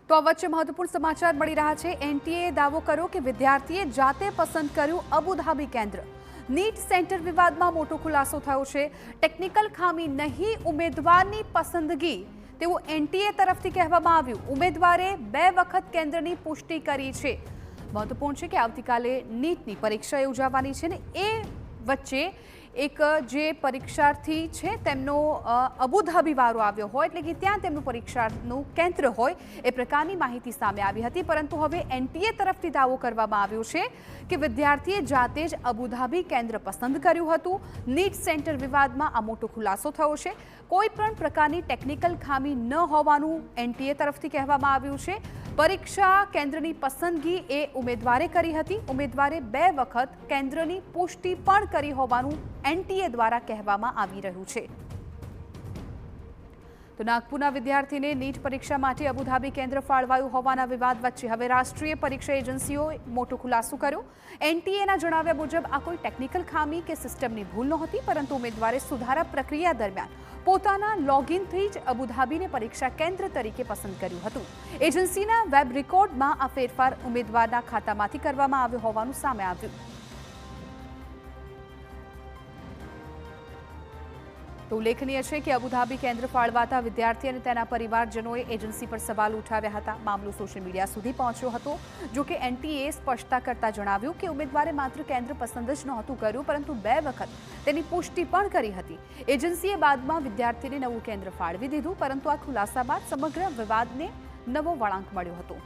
તો આ વચ્ચે મહત્વપૂર્ણ સમાચાર મળી રહ્યા છે। એનટીએ દાવો કર્યો કે વિદ્યાર્થીએ જાતે પસંદ કર્યું અબુધાબી કેન્દ્ર। નીટ સેન્ટર વિવાદમાં મોટો ખુલાસો થયો છે। ટેકનિકલ ખામી નહીં, ઉમેદવારની પસંદગી તેવું એનટીએ તરફથી કહેવામાં આવ્યું। ઉમેદવારે 2 વખત કેન્દ્રની પુષ્ટિ કરી છે। મહત્વપૂર્ણ છે કે આવતીકાલે નીટની પરીક્ષા યોજાવાની છે ને એ વચ્ચે એક જે પરીક્ષાર્થી છે તેમનો અબુધાબી વારો આવ્યો હોય, એટલે કે ત્યાં તેમનું પરીક્ષાનું કેન્દ્ર હોય એ પ્રકારની માહિતી સામે આવી હતી। પરંતુ હવે એનટીએ તરફથી દાવો કરવામાં આવ્યો છે કે વિદ્યાર્થીએ જાતે જ અબુધાબી કેન્દ્ર પસંદ કર્યું હતું। નીટ સેન્ટર વિવાદમાં આ મોટો ખુલાસો થયો છે। કોઈ પણ પ્રકારની ટેકનિકલ ખામી ન હોવાનું એનટીએ તરફથી કહેવામાં આવ્યું છે। પરીક્ષા કેન્દ્રની પસંદગી એ ઉમેદવારે કરી હતી। ઉમેદવારે 2 વખત કેન્દ્રની પુષ્ટિ પણ કરી હોવાનું એનટીએ દ્વારા કહેવામાં આવી રહ્યું છે। તો નાગપુરના વિદ્યાર્થીને નીટ પરીક્ષા માટે અબુધાબી કેન્દ્ર ફાળવાયું હોવાના વિવાદ વચ્ચે હવે રાષ્ટ્રીય પરીક્ષા એજન્સીઓએ મોટો ખુલાસો કર્યો। એનટીએના જણાવ્યા મુજબ આ કોઈ ટેકનિકલ ખામી કે સિસ્ટમની ભૂલ નહોતી, પરંતુ ઉમેદવારે સુધારા પ્રક્રિયા દરમિયાન પોતાના લોગિનથી જ અબુધાબીને પરીક્ષા કેન્દ્ર તરીકે પસંદ કર્યું હતું। એજન્સીના વેબ રેકોર્ડમાં આ ફેરફાર ઉમેદવારના ખાતામાંથી કરવામાં આવ્યો હોવાનું સામે આવ્યું। તો ઉલ્લેખનીય છે કે અબુધાબી કેન્દ્ર ફાળવાતા વિદ્યાર્થી અને તેના પરિવારજનોએ એજન્સી પર સવાલ ઉઠાવ્યા હતા। મામલો સોશિયલ મીડિયા સુધી પહોંચ્યો હતો। જો કે એનટીએ સ્પષ્ટતા કરતા જણાવ્યું કે ઉમેદવારે માત્ર કેન્દ્ર પસંદ જ નહોતું કર્યું, પરંતુ 2 વખત તેની પુષ્ટિ પણ કરી હતી। એજન્સીએ બાદમાં વિદ્યાર્થીને નવું કેન્દ્ર ફાળવી દીધું, પરંતુ આ ખુલાસા બાદ સમગ્ર વિવાદને નવો વળાંક મળ્યો હતો।